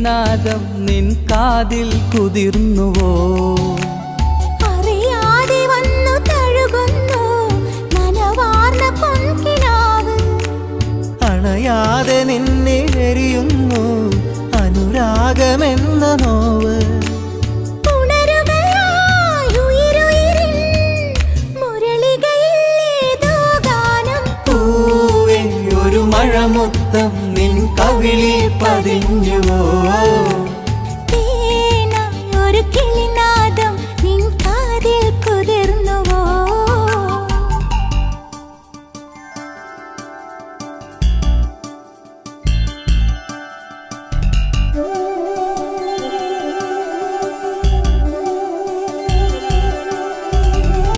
നാദം നിൻ കാതിൽ കുതിർന്നുവോ? അറിയാതെ വന്നു തഴുകുന്നു നനവാർന്ന പൊൻകിനാവ്. അണയാതെ നിന്നെ എരിയുന്നു അനുരാഗമെന്ന നോവ്. ഒരു മഴമുത്തം നിൻ കവിളിൽ പതിഞ്ഞുവോ?